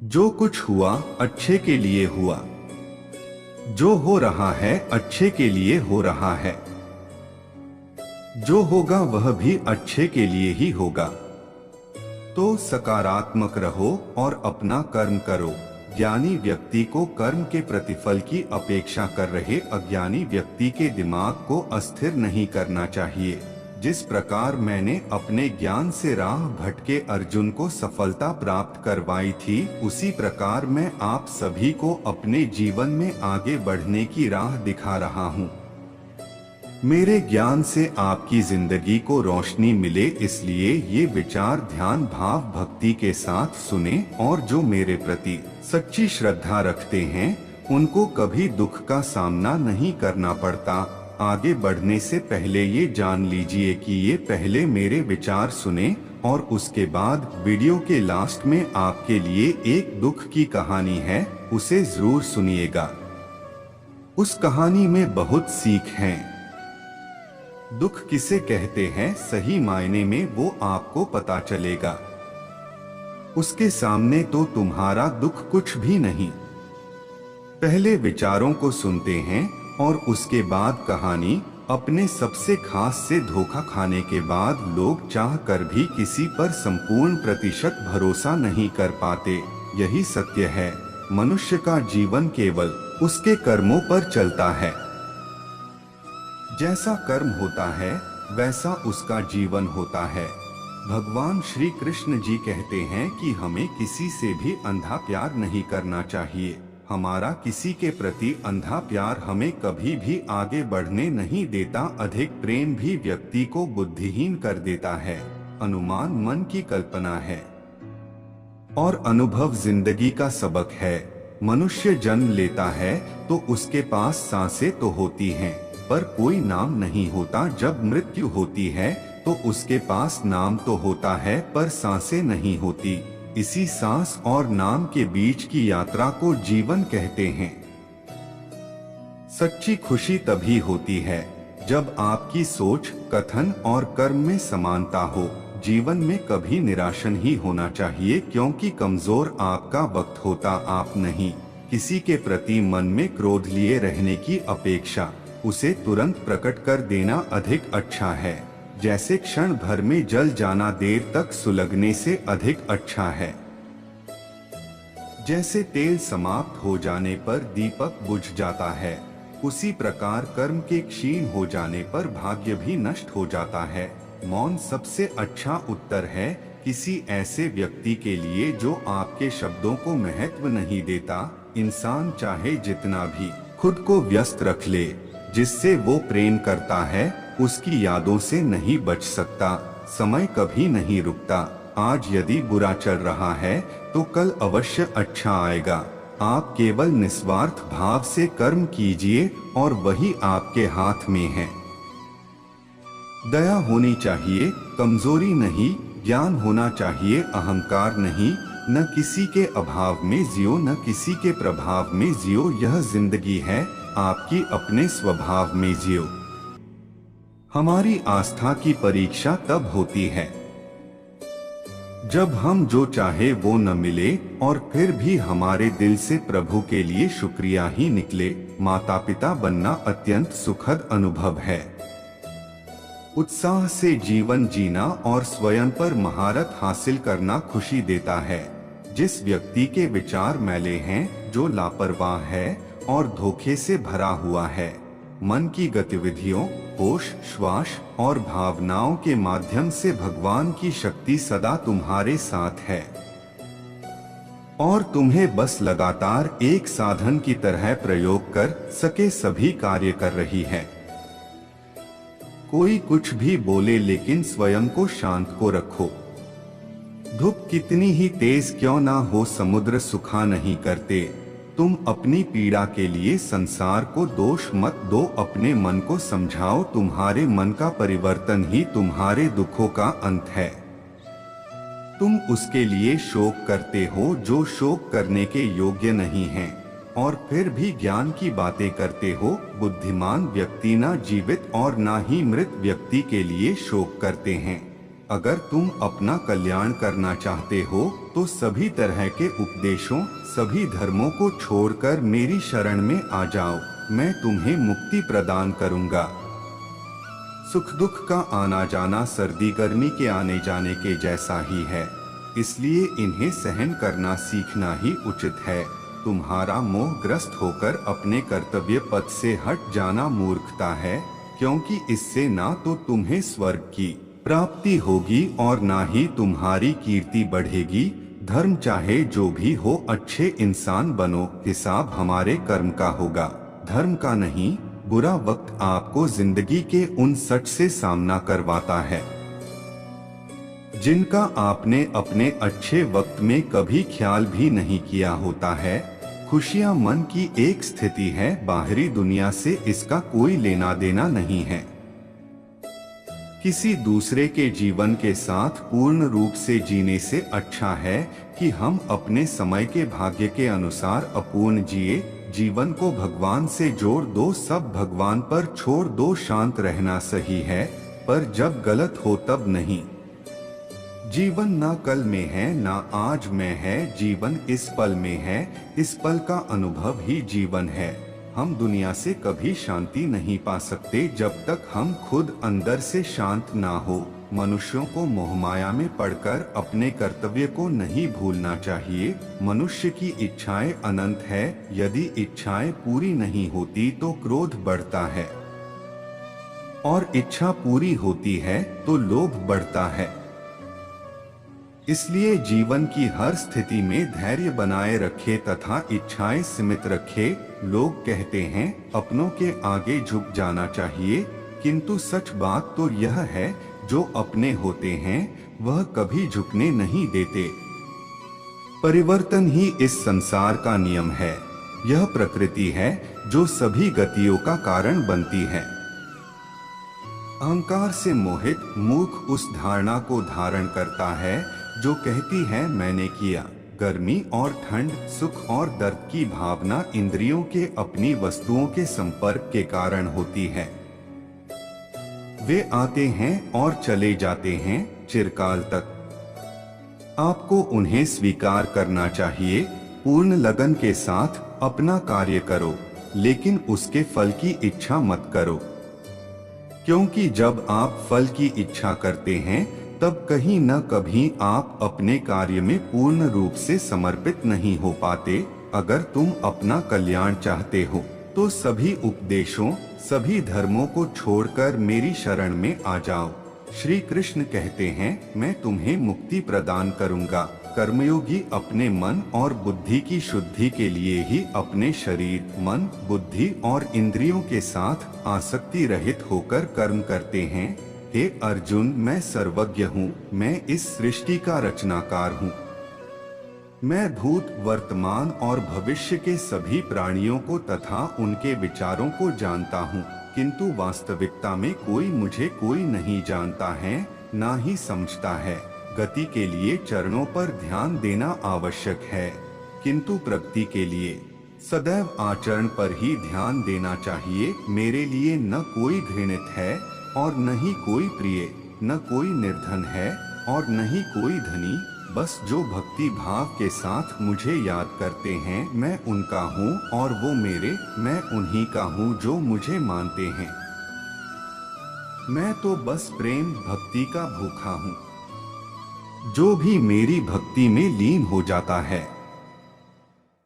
जो कुछ हुआ अच्छे के लिए हुआ। जो हो रहा है अच्छे के लिए हो रहा है। जो होगा वह भी अच्छे के लिए ही होगा। तो सकारात्मक रहो और अपना कर्म करो। ज्ञानी व्यक्ति को कर्म के प्रतिफल की अपेक्षा कर रहे अज्ञानी व्यक्ति के दिमाग को अस्थिर नहीं करना चाहिए। जिस प्रकार मैंने अपने ज्ञान से राह भटके अर्जुन को सफलता प्राप्त करवाई थी, उसी प्रकार मैं आप सभी को अपने जीवन में आगे बढ़ने की राह दिखा रहा हूँ। मेरे ज्ञान से आपकी जिंदगी को रोशनी मिले, इसलिए ये विचार ध्यान भाव भक्ति के साथ सुने और जो मेरे प्रति सच्ची श्रद्धा रखते हैं उनको कभी दुख का सामना नहीं करना पड़ता। आगे बढ़ने से पहले ये जान लीजिए कि ये पहले मेरे विचार सुने और उसके बाद वीडियो के लास्ट में आपके लिए एक दुख की कहानी है, उसे जरूर सुनिएगा। उस कहानी में बहुत सीख है। दुख किसे कहते हैं सही मायने में वो आपको पता चलेगा। उसके सामने तो तुम्हारा दुख कुछ भी नहीं। पहले विचारों को सुनते हैं और उसके बाद कहानी। अपने सबसे खास से धोखा खाने के बाद लोग चाह कर भी किसी पर संपूर्ण प्रतिशत भरोसा नहीं कर पाते। यही सत्य है। मनुष्य का जीवन केवल उसके कर्मों पर चलता है। जैसा कर्म होता है वैसा उसका जीवन होता है। भगवान श्री कृष्ण जी कहते हैं कि हमें किसी से भी अंधा प्यार नहीं करना चाहिए। हमारा किसी के प्रति अंधा प्यार हमें कभी भी आगे बढ़ने नहीं देता। अधिक प्रेम भी व्यक्ति को बुद्धिहीन कर देता है। अनुमान मन की कल्पना है और अनुभव जिंदगी का सबक है। मनुष्य जन्म लेता है तो उसके पास सांसें तो होती हैं, पर कोई नाम नहीं होता। जब मृत्यु होती है तो उसके पास नाम तो होता है पर सांसें नहीं होती। इसी सांस और नाम के बीच की यात्रा को जीवन कहते हैं। सच्ची खुशी तभी होती है जब आपकी सोच, कथन और कर्म में समानता हो। जीवन में कभी निराश नहीं होना चाहिए, क्योंकि कमजोर आपका वक्त होता, आप नहीं। किसी के प्रति मन में क्रोध लिए रहने की अपेक्षा उसे तुरंत प्रकट कर देना अधिक अच्छा है। जैसे क्षण भर में जल जाना देर तक सुलगने से अधिक अच्छा है। जैसे तेल समाप्त हो जाने पर दीपक बुझ जाता है, उसी प्रकार कर्म के क्षीण हो जाने पर भाग्य भी नष्ट हो जाता है। मौन सबसे अच्छा उत्तर है किसी ऐसे व्यक्ति के लिए जो आपके शब्दों को महत्व नहीं देता। इंसान चाहे जितना भी खुद को व्यस्त रख ले, जिससे वो प्रेम करता है उसकी यादों से नहीं बच सकता। समय कभी नहीं रुकता। आज यदि बुरा चल रहा है तो कल अवश्य अच्छा आएगा। आप केवल निस्वार्थ भाव से कर्म कीजिए और वही आपके हाथ में है। दया होनी चाहिए, कमजोरी नहीं। ज्ञान होना चाहिए, अहंकार नहीं। न किसी के अभाव में जियो, न किसी के प्रभाव में जियो। यह जिंदगी है, आपकी अपने स्वभाव में जियो। हमारी आस्था की परीक्षा तब होती है जब हम जो चाहे वो न मिले और फिर भी हमारे दिल से प्रभु के लिए शुक्रिया ही निकले। माता पिता बनना अत्यंत सुखद अनुभव है। उत्साह से जीवन जीना और स्वयं पर महारत हासिल करना खुशी देता है। जिस व्यक्ति के विचार मैले हैं, जो लापरवाह है और धोखे से भरा हुआ है, मन की गतिविधियों, होश, श्वास और भावनाओं के माध्यम से भगवान की शक्ति सदा तुम्हारे साथ है और तुम्हें बस लगातार एक साधन की तरह प्रयोग कर सके सभी कार्य कर रही है। कोई कुछ भी बोले लेकिन स्वयं को शांत को रखो। धूप कितनी ही तेज क्यों ना हो, समुद्र सुखा नहीं करते। तुम अपनी पीड़ा के लिए संसार को दोष मत दो, अपने मन को समझाओ। तुम्हारे मन का परिवर्तन ही तुम्हारे दुखों का अंत है। तुम उसके लिए शोक करते हो जो शोक करने के योग्य नहीं है और फिर भी ज्ञान की बातें करते हो। बुद्धिमान व्यक्ति ना जीवित और ना ही मृत व्यक्ति के लिए शोक करते हैं। अगर तुम अपना कल्याण करना चाहते हो तो सभी तरह के उपदेशों, सभी धर्मों को छोड़कर मेरी शरण में आ जाओ, मैं तुम्हें मुक्ति प्रदान करूंगा। सुख दुख का आना जाना सर्दी गर्मी के आने जाने के जैसा ही है, इसलिए इन्हें सहन करना सीखना ही उचित है। तुम्हारा मोहग्रस्त होकर अपने कर्तव्य पथ से हट जाना मूर्खता है, क्योंकि इससे ना तो तुम्हें स्वर्ग की प्राप्ति होगी और ना ही तुम्हारी कीर्ति बढ़ेगी। धर्म चाहे जो भी हो, अच्छे इंसान बनो, हिसाब हमारे कर्म का होगा, धर्म का नहीं। बुरा वक्त आपको जिंदगी के उन सच से सामना करवाता है जिनका आपने अपने अच्छे वक्त में कभी ख्याल भी नहीं किया होता है। खुशियां मन की एक स्थिति है, बाहरी दुनिया से इसका कोई लेना देना नहीं है। किसी दूसरे के जीवन के साथ पूर्ण रूप से जीने से अच्छा है कि हम अपने समय के भाग्य के अनुसार अपूर्ण जिए। जीवन को भगवान से जोड़ दो, सब भगवान पर छोड़ दो, शांत रहना सही है, पर जब गलत हो तब नहीं। जीवन ना कल में है ना आज में है, जीवन इस पल में है, इस पल का अनुभव ही जीवन है। हम दुनिया से कभी शांति नहीं पा सकते जब तक हम खुद अंदर से शांत ना हो। मनुष्यों को मोहमाया में पड़कर अपने कर्तव्य को नहीं भूलना चाहिए। मनुष्य की इच्छाएं अनंत है, यदि इच्छाएं पूरी नहीं होती तो क्रोध बढ़ता है, और इच्छा पूरी होती है तो लोभ बढ़ता है। इसलिए जीवन की हर स्थिति में धैर्य बनाए रखे तथा इच्छाएं सीमित रखे। लोग कहते हैं अपनों के आगे झुक जाना चाहिए, किंतु सच बात तो यह है, जो अपने होते हैं वह कभी झुकने नहीं देते। परिवर्तन ही इस संसार का नियम है। यह प्रकृति है जो सभी गतियों का कारण बनती है। अहंकार से मोहित मूर्ख उस धारणा को धारण करता है जो कहती है मैंने किया। गर्मी और ठंड, सुख और दर्द की भावना इंद्रियों के अपनी वस्तुओं के संपर्क के कारण होती है। वे आते हैं और चले जाते हैं चिरकाल तक। आपको उन्हें स्वीकार करना चाहिए। पूर्ण लगन के साथ अपना कार्य करो, लेकिन उसके फल की इच्छा मत करो, क्योंकि जब आप फल की इच्छा करते हैं तब कहीं न कभी आप अपने कार्य में पूर्ण रूप से समर्पित नहीं हो पाते। अगर तुम अपना कल्याण चाहते हो तो सभी उपदेशों, सभी धर्मों को छोड़कर मेरी शरण में आ जाओ। श्री कृष्ण कहते हैं मैं तुम्हें मुक्ति प्रदान करूंगा। कर्मयोगी अपने मन और बुद्धि की शुद्धि के लिए ही अपने शरीर, मन, बुद्धि और इंद्रियों के साथ आसक्ति रहित होकर कर्म करते हैं। हे अर्जुन, मैं सर्वज्ञ हूँ, मैं इस सृष्टि का रचनाकार हूँ। मैं भूत, वर्तमान और भविष्य के सभी प्राणियों को तथा उनके विचारों को जानता हूँ, किंतु वास्तविकता में कोई नहीं जानता है, ना ही समझता है। गति के लिए चरणों पर ध्यान देना आवश्यक है, किंतु प्रगति के लिए सदैव आचरण पर ही ध्यान देना चाहिए। मेरे लिए न कोई घृणित है और न ही कोई प्रिय, न कोई निर्धन है और न ही कोई धनी। बस जो भक्ति भाव के साथ मुझे याद करते हैं, मैं उनका हूँ और वो मेरे, मैं उन्हीं का हूँ जो मुझे मानते हैं। मैं तो बस प्रेम भक्ति का भूखा हूँ। जो भी मेरी भक्ति में लीन हो जाता है,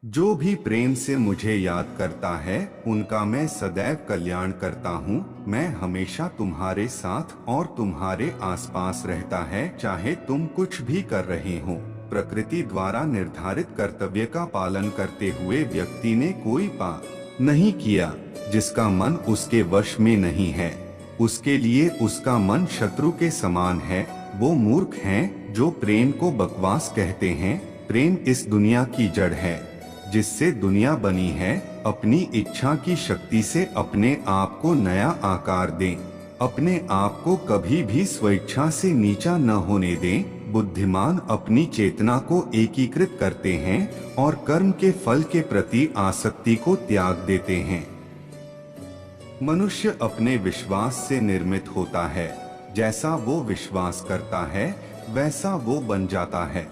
जो भी प्रेम से मुझे याद करता है, उनका मैं सदैव कल्याण करता हूँ। मैं हमेशा तुम्हारे साथ और तुम्हारे आसपास रहता है, चाहे तुम कुछ भी कर रहे हो। प्रकृति द्वारा निर्धारित कर्तव्य का पालन करते हुए व्यक्ति ने कोई पाप नहीं किया जिसका मन उसके वश में नहीं है। उसके लिए उसका मन शत्रु के समान है। वो मूर्ख हैं जो प्रेम को बकवास कहते हैं। प्रेम इस दुनिया की जड़ है जिससे दुनिया बनी है। अपनी इच्छा की शक्ति से अपने आप को नया आकार दें। अपने आप को कभी भी स्वेच्छा से नीचा न होने दें। बुद्धिमान अपनी चेतना को एकीकृत करते हैं और कर्म के फल के प्रति आसक्ति को त्याग देते हैं। मनुष्य अपने विश्वास से निर्मित होता है। जैसा वो विश्वास करता है वैसा वो बन जाता है।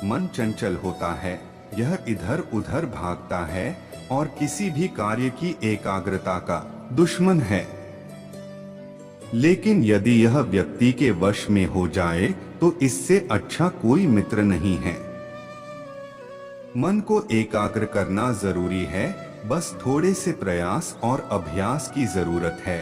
मन चंचल होता है, यह इधर उधर भागता है और किसी भी कार्य की एकाग्रता का दुश्मन है। लेकिन यदि यह व्यक्ति के वश में हो जाए तो इससे अच्छा कोई मित्र नहीं है। मन को एकाग्र करना जरूरी है, बस थोड़े से प्रयास और अभ्यास की जरूरत है।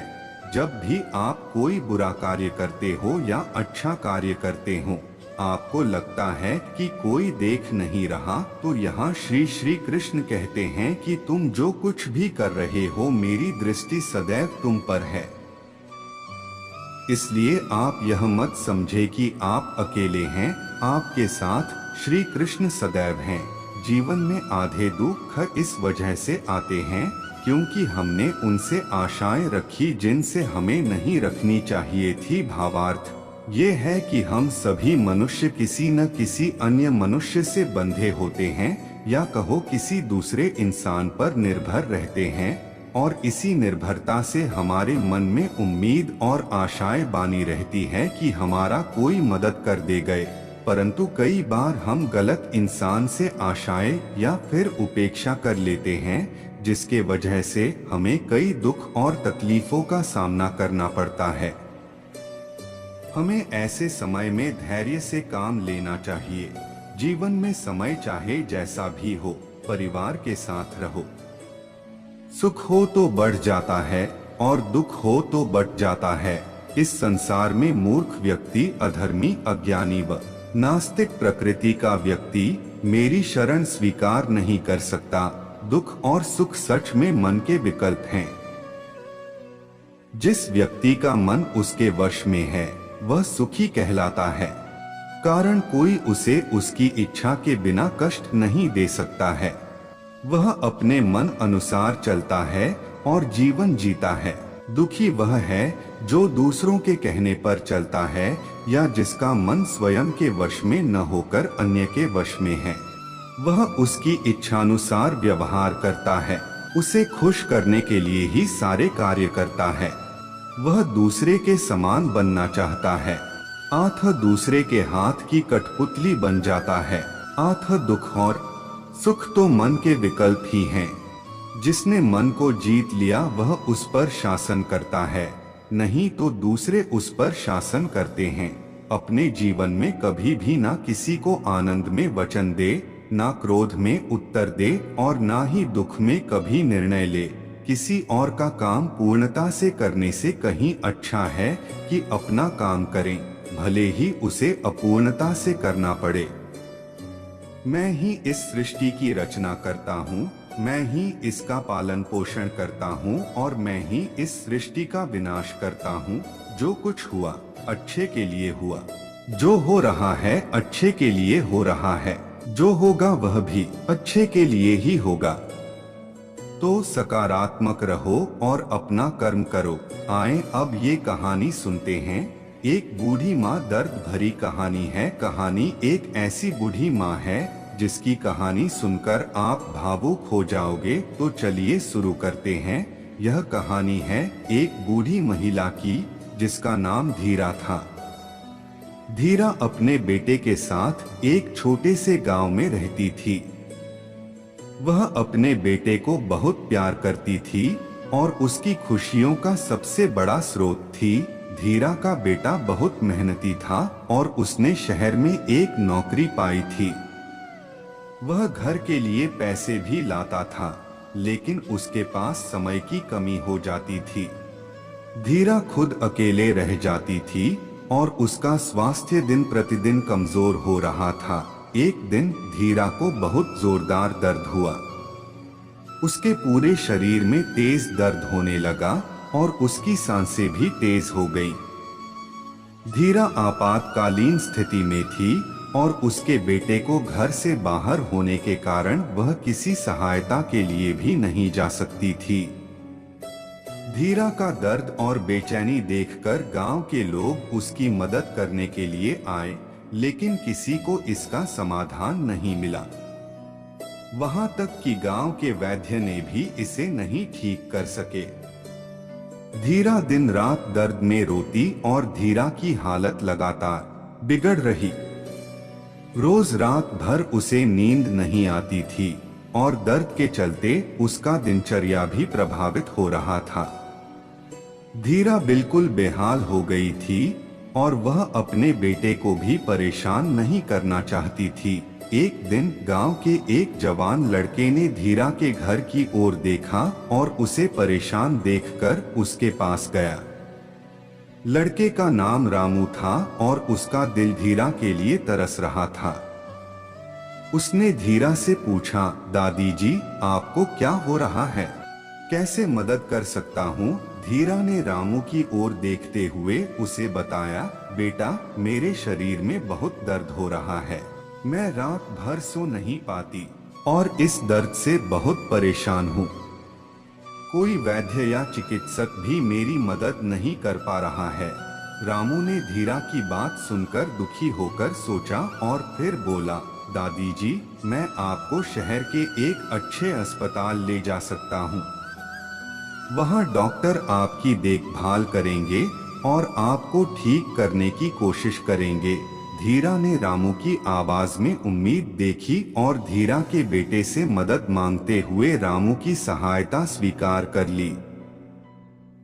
जब भी आप कोई बुरा कार्य करते हो या अच्छा कार्य करते हो, आपको लगता है कि कोई देख नहीं रहा, तो यहाँ श्री कृष्ण कहते हैं कि तुम जो कुछ भी कर रहे हो मेरी दृष्टि सदैव तुम पर है। इसलिए आप यह मत समझे कि आप अकेले हैं, आपके साथ श्री कृष्ण सदैव हैं। जीवन में आधे दुख इस वजह से आते हैं क्योंकि हमने उनसे आशाएं रखी जिनसे हमें नहीं रखनी चाहिए थी। भावार्थ ये है कि हम सभी मनुष्य किसी न किसी अन्य मनुष्य से बंधे होते हैं, या कहो किसी दूसरे इंसान पर निर्भर रहते हैं, और इसी निर्भरता से हमारे मन में उम्मीद और आशाएं बानी रहती है कि हमारा कोई मदद कर दे गए। परंतु कई बार हम गलत इंसान से आशाएं या फिर उपेक्षा कर लेते हैं, जिसके वजह से हमें कई दुख और तकलीफों का सामना करना पड़ता है। हमें ऐसे समय में धैर्य से काम लेना चाहिए। जीवन में समय चाहे जैसा भी हो, परिवार के साथ रहो। सुख हो तो बढ़ जाता है और दुख हो तो बढ़ जाता है। इस संसार में मूर्ख व्यक्ति, अधर्मी, अज्ञानी व नास्तिक प्रकृति का व्यक्ति मेरी शरण स्वीकार नहीं कर सकता। दुख और सुख सच में मन के विकल्प हैं। जिस व्यक्ति का मन उसके वश में है वह सुखी कहलाता है, कारण कोई उसे उसकी इच्छा के बिना कष्ट नहीं दे सकता है। वह अपने मन अनुसार चलता है और जीवन जीता है। दुखी वह है जो दूसरों के कहने पर चलता है या जिसका मन स्वयं के वश में न होकर अन्य के वश में है। वह उसकी इच्छानुसार व्यवहार करता है, उसे खुश करने के लिए ही सारे कार्य करता है। वह दूसरे के समान बनना चाहता है, आथ दूसरे के हाथ की कठपुतली बन जाता है। आथ दुख और सुख तो मन के विकल्प ही हैं। जिसने मन को जीत लिया वह उस पर शासन करता है, नहीं तो दूसरे उस पर शासन करते हैं। अपने जीवन में कभी भी ना किसी को आनंद में वचन दे, ना क्रोध में उत्तर दे और ना ही दुख में कभी निर्णय ले। किसी और का काम पूर्णता से करने से कहीं अच्छा है कि अपना काम करें, भले ही उसे अपूर्णता से करना पड़े। मैं ही इस सृष्टि की रचना करता हूँ, मैं ही इसका पालन पोषण करता हूँ और मैं ही इस सृष्टि का विनाश करता हूँ। जो कुछ हुआ अच्छे के लिए हुआ, जो हो रहा है अच्छे के लिए हो रहा है, जो होगा वह भी अच्छे के लिए ही होगा। तो सकारात्मक रहो और अपना कर्म करो। आए अब ये कहानी सुनते हैं। एक बूढ़ी माँ दर्द भरी कहानी है। कहानी एक ऐसी बूढ़ी माँ है जिसकी कहानी सुनकर आप भावुक हो जाओगे। तो चलिए शुरू करते हैं। यह कहानी है एक बूढ़ी महिला की जिसका नाम धीरा था। धीरा अपने बेटे के साथ एक छोटे से गांव में रहती थी। वह अपने बेटे को बहुत प्यार करती थी और उसकी खुशियों का सबसे बड़ा स्रोत थी। धीरा का बेटा बहुत मेहनती था और उसने शहर में एक नौकरी पाई थी। वह घर के लिए पैसे भी लाता था, लेकिन उसके पास समय की कमी हो जाती थी। धीरा खुद अकेले रह जाती थी और उसका स्वास्थ्य दिन प्रतिदिन कमजोर हो रहा था। एक दिन धीरा को बहुत जोरदार दर्द हुआ। उसके पूरे शरीर में तेज दर्द होने लगा और उसकी सांसें भी तेज हो गईं। धीरा आपातकालीन स्थिति में थी और उसके बेटे को घर से बाहर होने के कारण वह किसी सहायता के लिए भी नहीं जा सकती थी। धीरा का दर्द और बेचैनी देखकर गांव के लोग उसकी मदद करने के लिए आए, लेकिन किसी को इसका समाधान नहीं मिला। वहां तक कि गांव के वैद्य ने भी इसे नहीं ठीक कर सके। धीरा दिन रात दर्द में रोती और धीरा की हालत लगातार बिगड़ रही। रोज रात भर उसे नींद नहीं आती थी और दर्द के चलते उसका दिनचर्या भी प्रभावित हो रहा था। धीरा बिल्कुल बेहाल हो गई थी और वह अपने बेटे को भी परेशान नहीं करना चाहती थी। एक दिन गांव के एक जवान लड़के ने धीरा के घर की ओर देखा और उसे परेशान देखकर उसके पास गया। लड़के का नाम रामू था और उसका दिल धीरा के लिए तरस रहा था। उसने धीरा से पूछा, दादी जी, आपको क्या हो रहा है? कैसे मदद कर सकता हूँ? धीरा ने रामू की ओर देखते हुए उसे बताया, बेटा, मेरे शरीर में बहुत दर्द हो रहा है। मैं रात भर सो नहीं पाती और इस दर्द से बहुत परेशान हूँ। कोई वैद्य या चिकित्सक भी मेरी मदद नहीं कर पा रहा है। रामू ने धीरा की बात सुनकर दुखी होकर सोचा और फिर बोला, दादी जी, मैं आपको शहर के एक अच्छे अस्पताल ले जा सकता हूँ। वहाँ डॉक्टर आपकी देखभाल करेंगे और आपको ठीक करने की कोशिश करेंगे। धीरा ने रामू की आवाज में उम्मीद देखी और धीरा के बेटे से मदद मांगते हुए रामू की सहायता स्वीकार कर ली।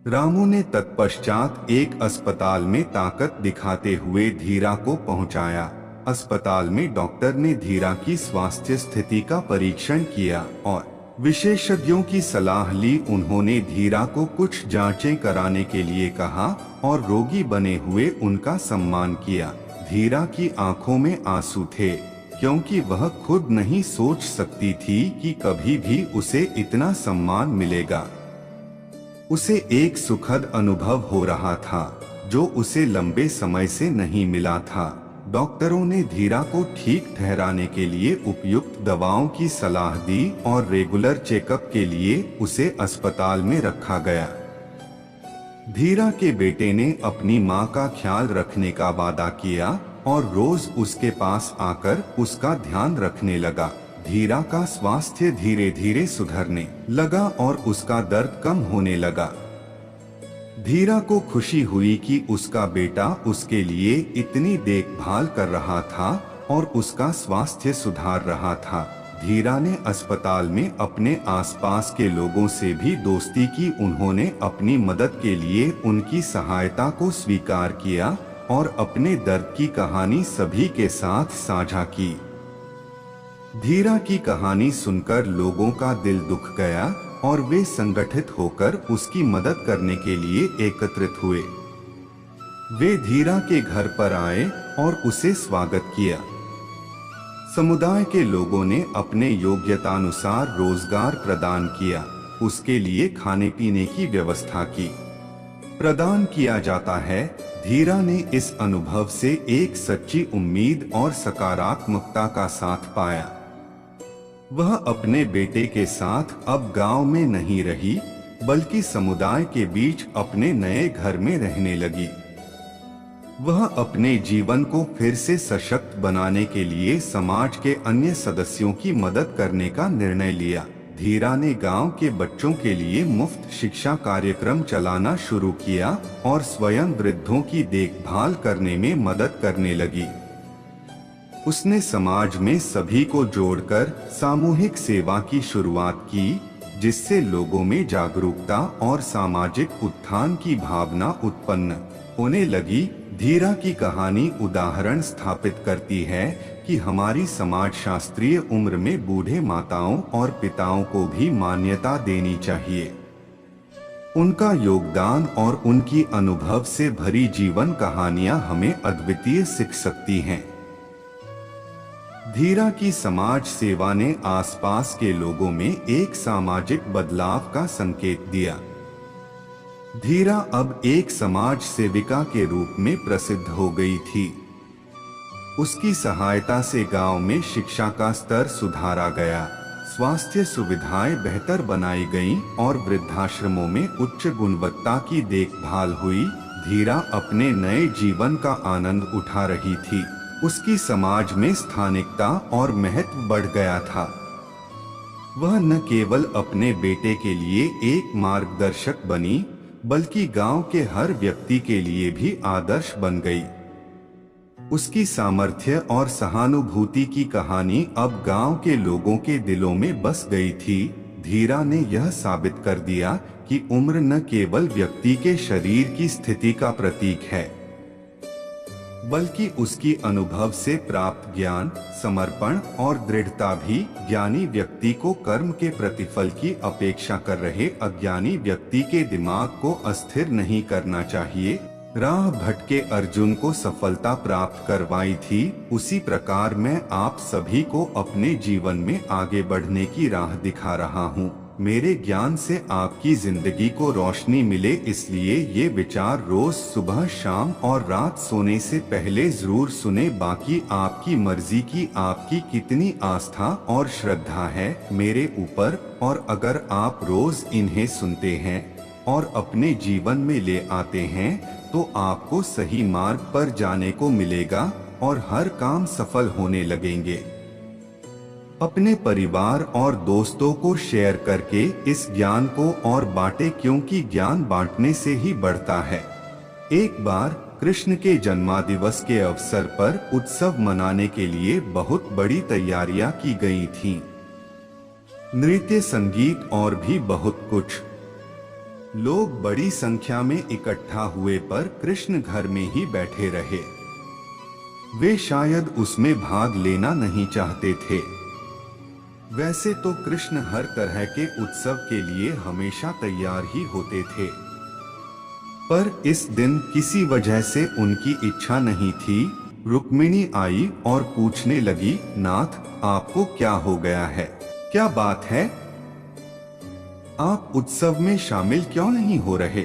रामू ने तत्पश्चात एक अस्पताल में ताकत दिखाते हुए धीरा को पहुंचाया। अस्पताल में डॉक्टर ने धीरा की स्वास्थ्य स्थिति का परीक्षण किया और विशेषज्ञों की सलाह ली। उन्होंने धीरा को कुछ जांचें कराने के लिए कहा और रोगी बने हुए उनका सम्मान किया। धीरा की आंखों में आंसू थे क्योंकि वह खुद नहीं सोच सकती थी कि कभी भी उसे इतना सम्मान मिलेगा। उसे एक सुखद अनुभव हो रहा था जो उसे लंबे समय से नहीं मिला था। डॉक्टरों ने धीरा को ठीक ठहराने के लिए उपयुक्त दवाओं की सलाह दी और रेगुलर चेकअप के लिए उसे अस्पताल में रखा गया। धीरा के बेटे ने अपनी मां का ख्याल रखने का वादा किया और रोज उसके पास आकर उसका ध्यान रखने लगा। धीरा का स्वास्थ्य धीरे धीरे सुधरने लगा और उसका दर्द कम होने लगा। धीरा को खुशी हुई कि उसका बेटा उसके लिए इतनी देखभाल कर रहा था और उसका स्वास्थ्य सुधार रहा था। धीरा ने अस्पताल में अपने आसपास के लोगों से भी दोस्ती की। उन्होंने अपनी मदद के लिए उनकी सहायता को स्वीकार किया और अपने दर्द की कहानी सभी के साथ साझा की। धीरा की कहानी सुनकर लोगों का दिल दुख गया और वे संगठित होकर उसकी मदद करने के लिए एकत्रित हुए। वे धीरा के घर पर आए और उसे स्वागत किया। समुदाय के लोगों ने अपने योग्यतानुसार रोजगार प्रदान किया। उसके लिए खाने पीने की व्यवस्था की प्रदान किया जाता है। धीरा ने इस अनुभव से एक सच्ची उम्मीद और सकारात्मकता का साथ पाया। वह अपने बेटे के साथ अब गांव में नहीं रही बल्कि समुदाय के बीच अपने नए घर में रहने लगी। वह अपने जीवन को फिर से सशक्त बनाने के लिए समाज के अन्य सदस्यों की मदद करने का निर्णय लिया। धीरा ने गांव के बच्चों के लिए मुफ्त शिक्षा कार्यक्रम चलाना शुरू किया और स्वयं वृद्धों की देखभाल करने में मदद करने लगी। उसने समाज में सभी को जोड़कर सामूहिक सेवा की शुरुआत की, जिससे लोगों में जागरूकता और सामाजिक उत्थान की भावना उत्पन्न होने लगी। धीरा की कहानी उदाहरण स्थापित करती है कि हमारी समाज शास्त्रीय उम्र में बूढ़े माताओं और पिताओं को भी मान्यता देनी चाहिए। उनका योगदान और उनकी अनुभव से भरी जीवन कहानियां हमें अद्वितीय सीख सकती हैं। धीरा की समाज सेवा ने आसपास के लोगों में एक सामाजिक बदलाव का संकेत दिया। धीरा अब एक समाज सेविका के रूप में प्रसिद्ध हो गई थी। उसकी सहायता से गांव में शिक्षा का स्तर सुधारा गया, स्वास्थ्य सुविधाएं बेहतर बनाई गईं और वृद्धाश्रमों में उच्च गुणवत्ता की देखभाल हुई। धीरा अपने नए जीवन का आनंद उठा रही थी। उसकी समाज में स्थानिकता और महत्व बढ़ गया था। वह न केवल अपने बेटे के लिए एक मार्गदर्शक बनी, बल्कि गांव के हर व्यक्ति के लिए भी आदर्श बन गई। उसकी सामर्थ्य और सहानुभूति की कहानी अब गांव के लोगों के दिलों में बस गई थी। धीरा ने यह साबित कर दिया कि उम्र न केवल व्यक्ति के शरीर की स्थिति का प्रतीक है, बल्कि उसकी अनुभव से प्राप्त ज्ञान, समर्पण और दृढ़ता भी। ज्ञानी व्यक्ति को कर्म के प्रतिफल की अपेक्षा कर रहे अज्ञानी व्यक्ति के दिमाग को अस्थिर नहीं करना चाहिए। राह भटके अर्जुन को सफलता प्राप्त करवाई थी, उसी प्रकार मैं आप सभी को अपने जीवन में आगे बढ़ने की राह दिखा रहा हूँ। मेरे ज्ञान से आपकी जिंदगी को रोशनी मिले, इसलिए ये विचार रोज सुबह, शाम और रात सोने से पहले जरूर सुने। बाकी आपकी मर्जी की आपकी कितनी आस्था और श्रद्धा है मेरे ऊपर, और अगर आप रोज इन्हें सुनते हैं और अपने जीवन में ले आते हैं तो आपको सही मार्ग पर जाने को मिलेगा और हर काम सफल होने लगेंगे। अपने परिवार और दोस्तों को शेयर करके इस ज्ञान को और बांटे, क्योंकि ज्ञान बांटने से ही बढ़ता है। एक बार कृष्ण के जन्मदिवस के अवसर पर उत्सव मनाने के लिए बहुत बड़ी तैयारियां की गई थीं। नृत्य, संगीत और भी बहुत कुछ। लोग बड़ी संख्या में इकट्ठा हुए पर कृष्ण घर में ही बैठे रहे। वे शायद उसमें भाग लेना नहीं चाहते थे। वैसे तो कृष्ण हर तरह के उत्सव के लिए हमेशा तैयार ही होते थे, पर इस दिन किसी वजह से उनकी इच्छा नहीं थी। रुक्मिणी आई और पूछने लगी, नाथ, आपको क्या हो गया है? क्या बात है? आप उत्सव में शामिल क्यों नहीं हो रहे?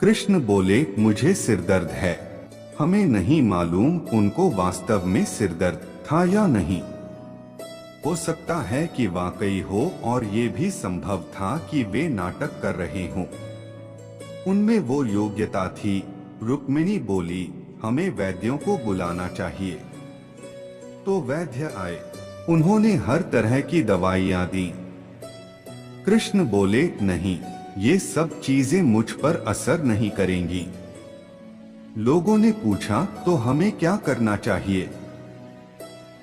कृष्ण बोले, मुझे सिरदर्द है। हमें नहीं मालूम उनको वास्तव में सिरदर्द था या नहीं। हो सकता है कि वाकई हो, और ये भी संभव था कि वे नाटक कर रहे हों। उनमें वो योग्यता थी। रुक्मिणी बोली, हमें वैद्यों को बुलाना चाहिए। तो वैद्य आए। उन्होंने हर तरह की दवाइयां दी। कृष्ण बोले, नहीं, ये सब चीजें मुझ पर असर नहीं करेंगी। लोगों ने पूछा, तो हमें क्या करना चाहिए?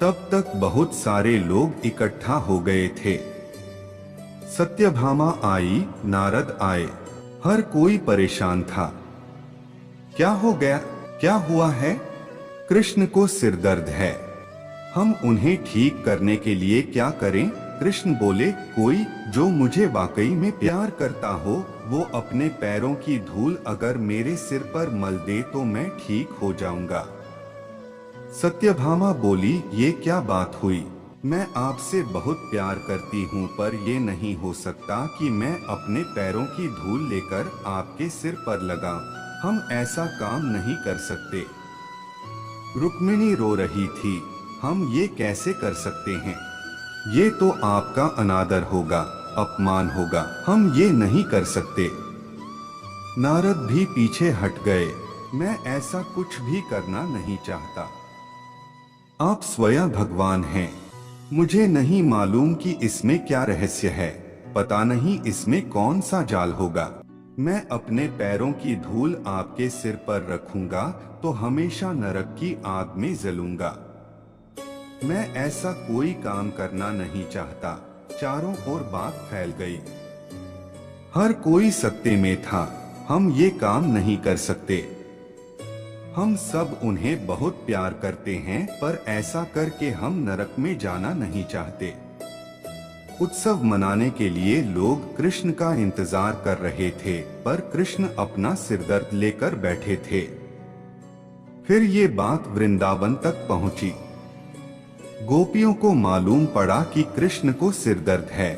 तब तक बहुत सारे लोग इकट्ठा हो गए थे। सत्यभामा आई, नारद आए, हर कोई परेशान था। क्या हो गया? क्या हुआ है? कृष्ण को सिर दर्द है। हम उन्हें ठीक करने के लिए क्या करें? कृष्ण बोले, कोई जो मुझे वाकई में प्यार करता हो, वो अपने पैरों की धूल अगर मेरे सिर पर मल दे तो मैं ठीक हो जाऊंगा। सत्यभामा बोली, ये क्या बात हुई? मैं आपसे बहुत प्यार करती हूँ, पर ये नहीं हो सकता कि मैं अपने पैरों की धूल लेकर आपके सिर पर लगाऊं। हम ऐसा काम नहीं कर सकते। रुक्मिणी रो रही थी, हम ये कैसे कर सकते हैं? ये तो आपका अनादर होगा, अपमान होगा। हम ये नहीं कर सकते। नारद भी पीछे हट गए। मैं ऐसा कुछ भी करना नहीं चाहता। आप स्वयं भगवान हैं। मुझे नहीं मालूम कि इसमें क्या रहस्य है। पता नहीं इसमें कौन सा जाल होगा। मैं अपने पैरों की धूल आपके सिर पर रखूंगा तो हमेशा नरक की आग में जलूंगा। मैं ऐसा कोई काम करना नहीं चाहता। चारों ओर बात फैल गई। हर कोई सत्ते में था। हम ये काम नहीं कर सकते। हम सब उन्हें बहुत प्यार करते हैं, पर ऐसा करके हम नरक में जाना नहीं चाहते। उत्सव मनाने के लिए लोग कृष्ण का इंतजार कर रहे थे, पर कृष्ण अपना सिरदर्द लेकर बैठे थे। फिर ये बात वृंदावन तक पहुंची। गोपियों को मालूम पड़ा कि कृष्ण को सिरदर्द है।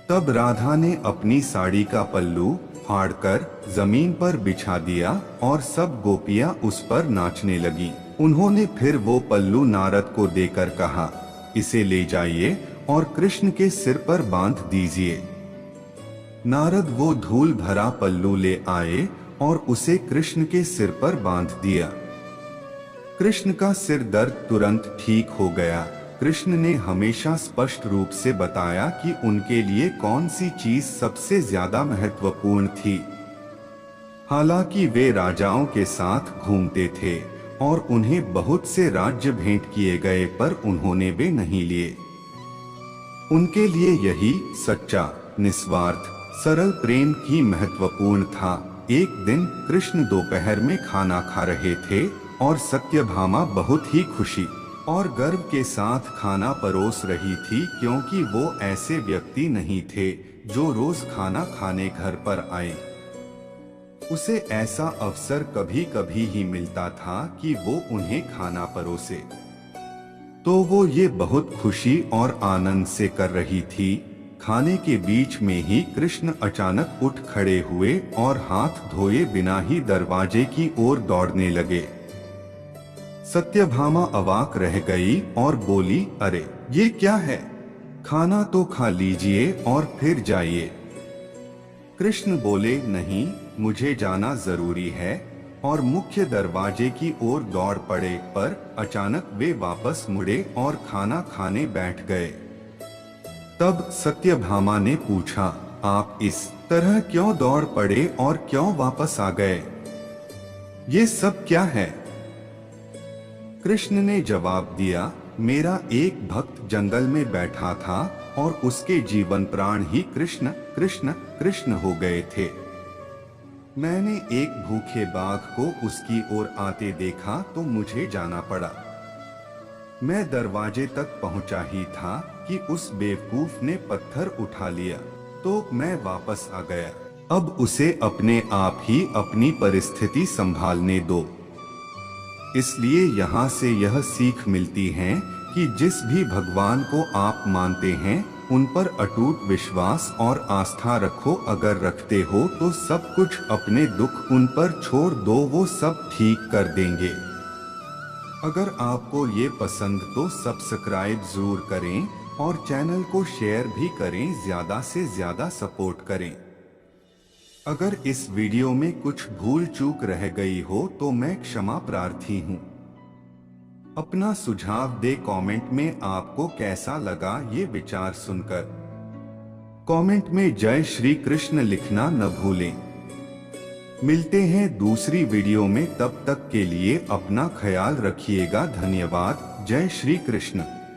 तब राधा ने अपनी साड़ी का पल्लू फाड़कर जमीन पर बिछा दिया और सब गोपियां उस पर नाचने लगी। उन्होंने फिर वो पल्लू नारद को देकर कहा, इसे ले जाइए और कृष्ण के सिर पर बांध दीजिए। नारद वो धूल भरा पल्लू ले आए और उसे कृष्ण के सिर पर बांध दिया। कृष्ण का सिर दर्द तुरंत ठीक हो गया। कृष्ण ने हमेशा स्पष्ट रूप से बताया कि उनके लिए कौन सी चीज सबसे ज्यादा महत्वपूर्ण थी। हालांकि वे राजाओं के साथ घूमते थे और उन्हें बहुत से राज्य भेंट किए गए, पर उन्होंने वे नहीं लिए। उनके लिए यही सच्चा, निस्वार्थ, सरल प्रेम ही महत्वपूर्ण था। एक दिन कृष्ण दोपहर में खाना खा रहे थे और सत्यभामा बहुत ही खुशी और गर्व के साथ खाना परोस रही थी, क्योंकि वो ऐसे व्यक्ति नहीं थे जो रोज खाना खाने घर पर आए। उसे ऐसा अवसर कभी कभी ही मिलता था कि वो उन्हें खाना परोसे, तो वो ये बहुत खुशी और आनंद से कर रही थी। खाने के बीच में ही कृष्ण अचानक उठ खड़े हुए और हाथ धोए बिना ही दरवाजे की ओर दौड़ने लगे। सत्यभामा अवाक रह गई और बोली, अरे ये क्या है? खाना तो खा लीजिए और फिर जाइए। कृष्ण बोले, नहीं, मुझे जाना जरूरी है, और मुख्य दरवाजे की ओर दौड़ पड़े। पर अचानक वे वापस मुड़े और खाना खाने बैठ गए। तब सत्यभामा ने पूछा, आप इस तरह क्यों दौड़ पड़े और क्यों वापस आ गए? ये सब क्या है? कृष्ण ने जवाब दिया, मेरा एक भक्त जंगल में बैठा था और उसके जीवन प्राण ही कृष्ण कृष्ण कृष्ण हो गए थे। मैंने एक भूखे बाघ को उसकी ओर आते देखा तो मुझे जाना पड़ा। मैं दरवाजे तक पहुंचा ही था कि उस बेवकूफ ने पत्थर उठा लिया, तो मैं वापस आ गया। अब उसे अपने आप ही अपनी परिस्थिति संभालने दो। इसलिए यहाँ से यह सीख मिलती है कि जिस भी भगवान को आप मानते हैं उन पर अटूट विश्वास और आस्था रखो। अगर रखते हो तो सब कुछ अपने दुख उन पर छोड़ दो, वो सब ठीक कर देंगे। अगर आपको ये पसंद तो सब्सक्राइब जरूर करें और चैनल को शेयर भी करें, ज्यादा से ज्यादा सपोर्ट करें। अगर इस वीडियो में कुछ भूल चूक रह गई हो तो मैं क्षमा प्रार्थी हूँ। अपना सुझाव दे कमेंट में, आपको कैसा लगा ये विचार सुनकर। कमेंट में जय श्री कृष्ण लिखना न भूलें। मिलते हैं दूसरी वीडियो में, तब तक के लिए अपना ख्याल रखिएगा। धन्यवाद। जय श्री कृष्ण।